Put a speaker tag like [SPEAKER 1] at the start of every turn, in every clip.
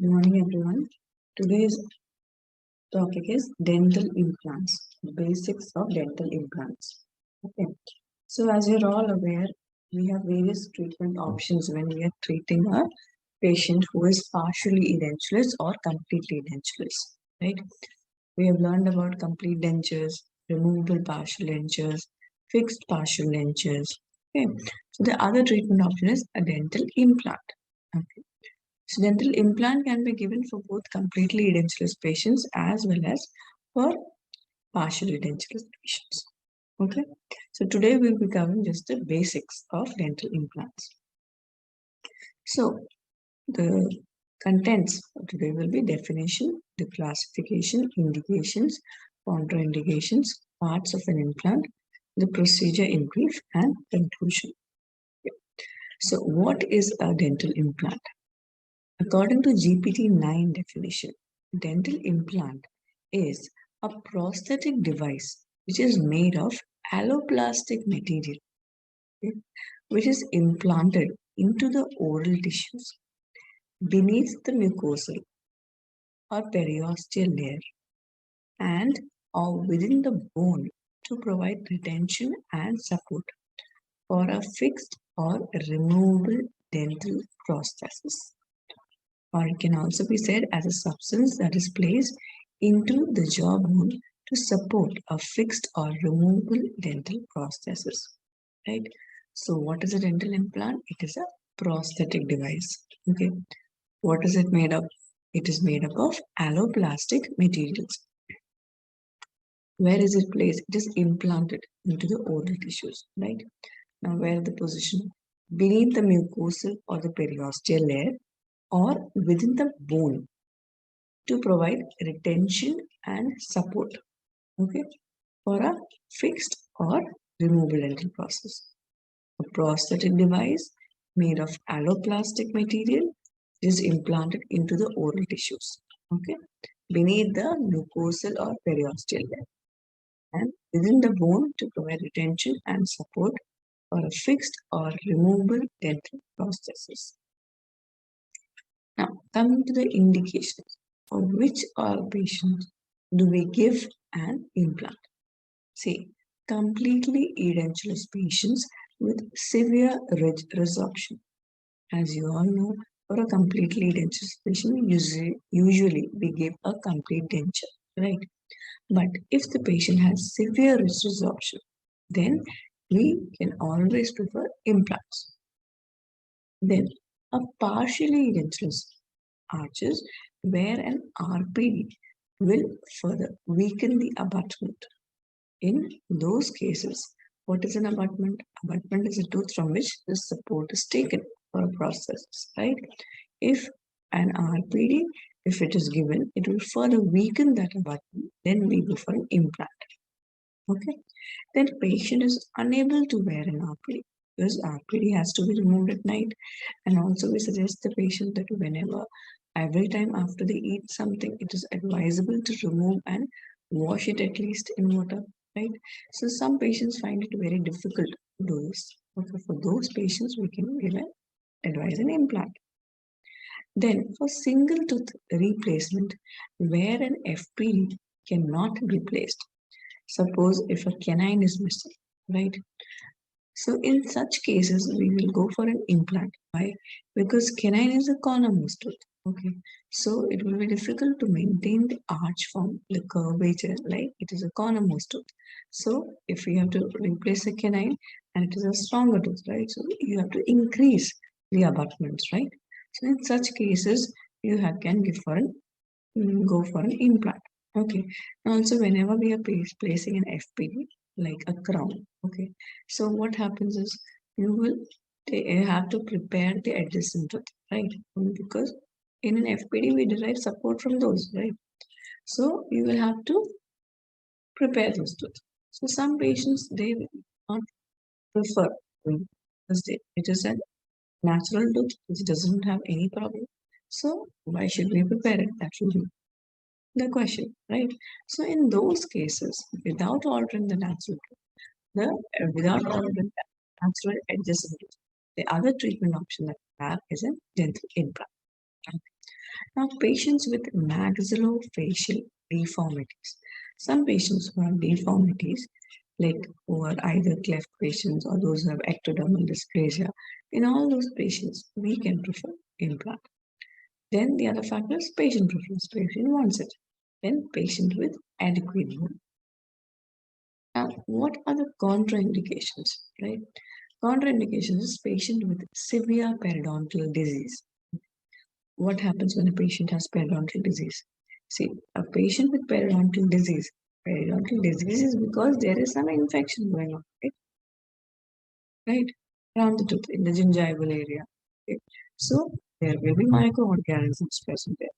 [SPEAKER 1] Good morning, everyone. Today's topic is dental implants, the basics of dental implants. Okay, so as you're all aware, we have various treatment options when we are treating a patient who is partially edentulous or completely edentulous, right? We have learned about complete dentures, removable partial dentures, fixed partial dentures. Okay, so the other treatment option is a dental implant. Okay. So dental implant can be given for both completely edentulous patients as well as for partially edentulous patients. Okay. So today we'll be covering just the basics of dental implants. So the contents for today will be definition, the classification, indications, contraindications, parts of an implant, the procedure in brief, and conclusion. So what is a dental implant? According to GPT-9 definition, dental implant is a prosthetic device which is made of alloplastic material, okay, which is implanted into the oral tissues beneath the mucosal or periosteal layer and or within the bone to provide retention and support for a fixed or removable dental prosthesis. Or it can also be said as a substance that is placed into the jawbone to support a fixed or removable dental prosthesis. Right? So what is a dental implant? It is a prosthetic device. Okay. What is it made of? It is made up of alloplastic materials. Where is it placed? It is implanted into the oral tissues. Right? Now where the position? Beneath the mucosal or the periosteal layer or within the bone to provide retention and support, okay, for a fixed or removable dental process. A prosthetic device made of alloplastic material is implanted into the oral tissues, okay, beneath the mucosal or periosteal layer and within the bone to provide retention and support for a fixed or removable dental prosthesis. Now, coming to the indications, for which all patients do we give an implant? Say, completely edentulous patients with severe resorption. As you all know, for a completely edentulous patient, usually we give a complete denture, right? But if the patient has severe resorption, then we can always prefer implants. Then, a partially edentulous arches where an RPD will further weaken the abutment. In those cases, what is an abutment? Abutment is a tooth from which the support is taken for a process, right? If an RPD, if it is given, it will further weaken that abutment, then we go for an implant. Okay, then patient is unable to wear an RPD because RPD has to be removed at night, and also we suggest the patient that whenever every time after they eat something, it is advisable to remove and wash it at least in water, right? So some patients find it very difficult to do this. Okay, for those patients, we can advise an implant. Then for single tooth replacement, where an FPD cannot be placed. Suppose if a canine is missing, right? So in such cases, we will go for an implant. Why? Because canine is a cornermost tooth. Okay, so it will be difficult to maintain the arch form, the curvature, like it is a cornermost tooth. So if you have to replace a canine and it is a stronger tooth, right? So you have to increase the abutments, right? So in such cases, you can go for an implant. Okay. And also, whenever we are placing an FPD, like a crown, okay. So what happens is you have to prepare the adjacent tooth, right? Because in an FPD we derive support from those, right? So you will have to prepare those tooth. So some patients they will not prefer because it is a natural tooth which doesn't have any problem. So why should we prepare it? That will be the question, right? So in those cases, without altering the natural without altering the natural adjacent, the other treatment option that we have is a dental implant. Now, patients with maxillofacial deformities. Some patients who have deformities, like who are either cleft patients or those who have ectodermal dysplasia, in all those patients, we can prefer implant. Then the other factor is patient preference. Patient wants it. Then patient with adequate bone. Now, what are the contraindications, right? Contraindications is patient with severe periodontal disease. What happens when a patient has periodontal disease? See, a patient with periodontal disease is because there is some infection going on, right? Right? Around the tooth, in the gingival area. Okay? So, there will be microorganisms present there.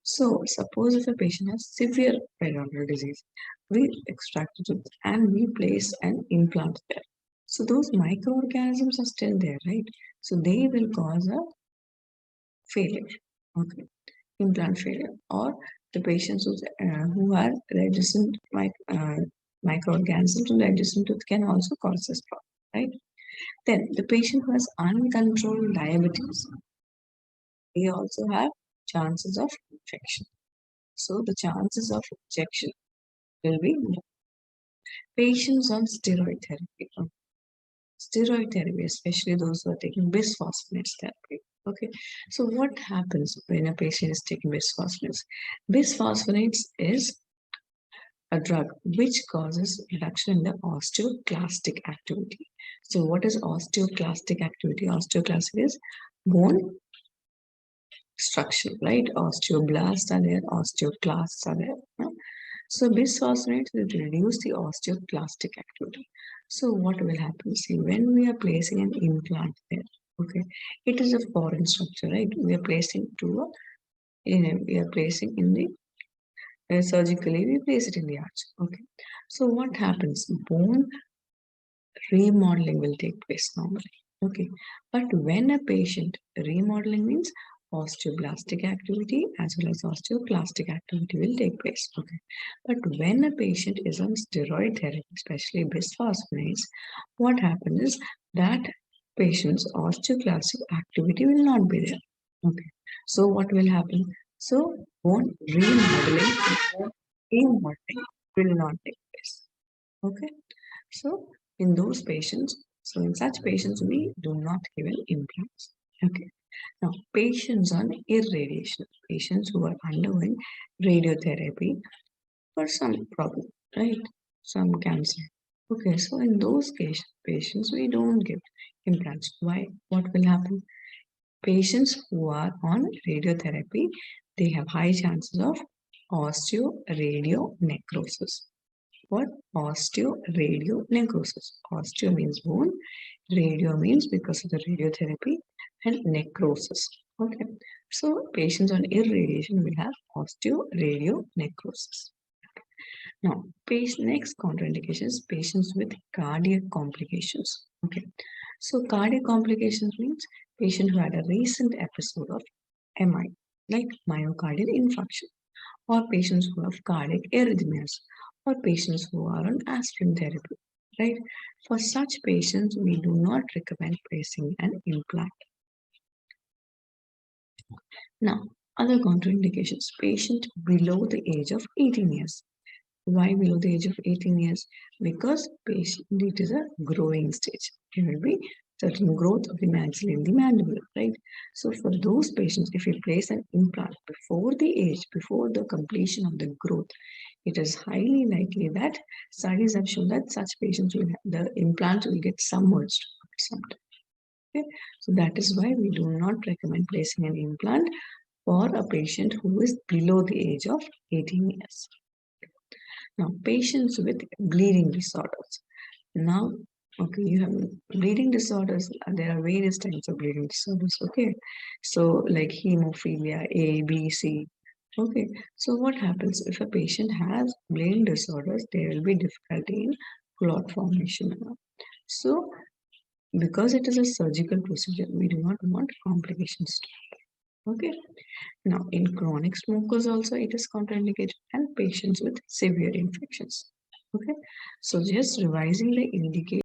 [SPEAKER 1] So, suppose if a patient has severe periodontal disease, we extract the tooth and we place an implant there. So, those microorganisms are still there, right? So, they will cause a failure. Okay. Implant failure, or the patients who are resistant microorganisms to the adjacent tooth can also cause this problem, right? Then the patient who has uncontrolled diabetes, they also have chances of infection. So the chances of rejection will be more. Patients on steroid therapy. Steroid therapy, especially those who are taking bisphosphonates therapy. Okay, so what happens when a patient is taking bisphosphonates? Bisphosphonates is a drug which causes reduction in the osteoclastic activity. So what is osteoclastic activity? Osteoclastic is bone structure, right? Osteoblasts are there, osteoclasts are there. So bisphosphonates will reduce the osteoclastic activity. So what will happen? See, when we are placing an implant there, okay, it is a foreign structure, right? We are placing in the surgically we place it in the arch. Okay, so what happens? Bone remodeling will take place normally. Okay, but when a patient, remodeling means osteoblastic activity as well as osteoclastic activity will take place. Okay, but when a patient is on steroid therapy, especially bisphosphonates, what happens is that patient's osteoclastic activity will not be there. Okay, so what will happen? So bone remodeling will not take place. Okay, so in those patients, so in such patients, we do not give an implants. Okay. Now, patients on irradiation, patients who are undergoing radiotherapy for some problem, right? Some cancer. Okay, so in those patients, we don't give implants. Why? What will happen? Patients who are on radiotherapy, they have high chances of osteoradionecrosis. What? Osteoradionecrosis. Osteo means bone, radio means because of the radiotherapy, and necrosis. Okay, so patients on irradiation will have osteoradionecrosis. Now, next contraindication is patients with cardiac complications. Okay, so cardiac complications means patient who had a recent episode of MI, like myocardial infarction, or patients who have cardiac arrhythmias, or patients who are on aspirin therapy, right? For such patients, we do not recommend placing an implant. Now, other contraindications, patient below the age of 18 years. Why below the age of 18 years? Because patient, it is a growing stage. There will be certain growth of the maxilla in the mandible, right? So for those patients, if we place an implant before the age, before the completion of the growth, it is highly likely that studies have shown that such patients will have, the implant will get submerged sometime. Okay? So that is why we do not recommend placing an implant for a patient who is below the age of 18 years. Now, patients with bleeding disorders. Now, okay, you have bleeding disorders. There are various types of bleeding disorders. Okay, so like hemophilia A, B, C. Okay, so what happens if a patient has bleeding disorders? There will be difficulty in clot formation. So, because it is a surgical procedure, we do not want complications to happen. Okay. Now, in chronic smokers also it is contraindicated, and patients with severe infections. Okay, so just revising the indication